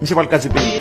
Je pas le cas de pays.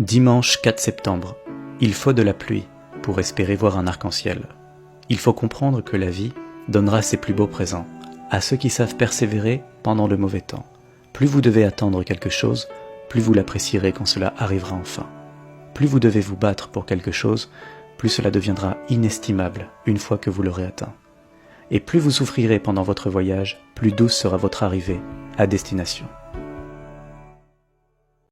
Dimanche 4 septembre. Il faut de la pluie pour espérer voir un arc-en-ciel. Il faut comprendre que la vie donnera ses plus beaux présents à ceux qui savent persévérer pendant le mauvais temps. Plus vous devez attendre quelque chose, plus vous l'apprécierez quand cela arrivera enfin. Plus vous devez vous battre pour quelque chose, plus cela deviendra inestimable une fois que vous l'aurez atteint. Et plus vous souffrirez pendant votre voyage, plus douce sera votre arrivée à destination.